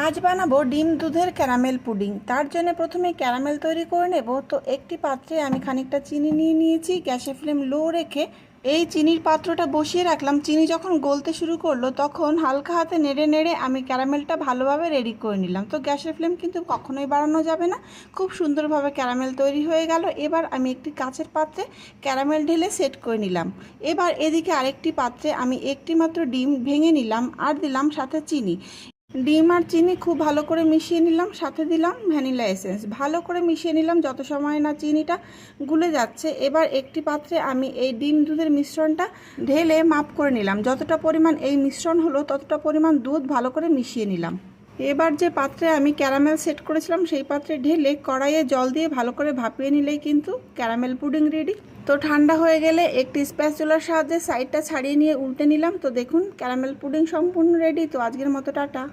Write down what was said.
আজ বানাবো ডিম দুধের ক্যারামেল পুডিং। তার জন্য প্রথমে ক্যারামেল তৈরি করে নেব। তো একটি পাত্রে আমি খানিকটা চিনি নিয়ে নিয়েছি। গ্যাসের ফ্লেম লো রেখে এই চিনির পাত্রটা বসিয়ে রাখলাম। চিনি যখন গলতে শুরু করলো তখন হালকা হাতে নেড়ে নেড়ে আমি ক্যারামেলটা ভালোভাবে রেডি করে নিলাম। তো গ্যাসের ফ্লেম কিন্তু কখনোই বাড়ানো যাবে না। খুব সুন্দরভাবে ক্যারামেল তৈরি হয়ে গেল। এবার আমি একটি কাচের পাত্রে ক্যারামেল ঢেলে সেট করে নিলাম। এবার এদিকে আরেকটি পাত্রে আমি একটি মাত্র ডিম ভেঙে নিলাম আর দিলাম সাথে চিনি। ডিম আর চিনি খুব ভালো করে মিশিয়ে নিলাম, সাথে দিলাম ভ্যানিলা এসেন্স। ভালো করে মিশিয়ে নিলাম যত সময় না চিনিটা গুলে যাচ্ছে। এবার একটি পাত্রে আমি এই ডিম দুধের মিশ্রণটা ঢেলে মাপ করে নিলাম। যতটা পরিমাণ এই মিশ্রণ হলো ততটা পরিমাণ দুধ ভালো করে মিশিয়ে নিলাম। এবার যে পাত্রে আমি ক্যারামেল সেট করেছিলাম সেই পাত্রে ঢেলে কড়াইয়ে জল দিয়ে ভালো করে ভাপিয়ে নিলেই কিন্তু ক্যারামেল পুডিং রেডি। তো ঠান্ডা হয়ে গেলে একটি স্প্যাচুলার সাহায্যে সাইডটা ছাড়িয়ে নিয়ে উল্টে নিলাম। তো দেখুন ক্যারামেল পুডিং সম্পূর্ণ রেডি। তো আজকের মতো টাটা।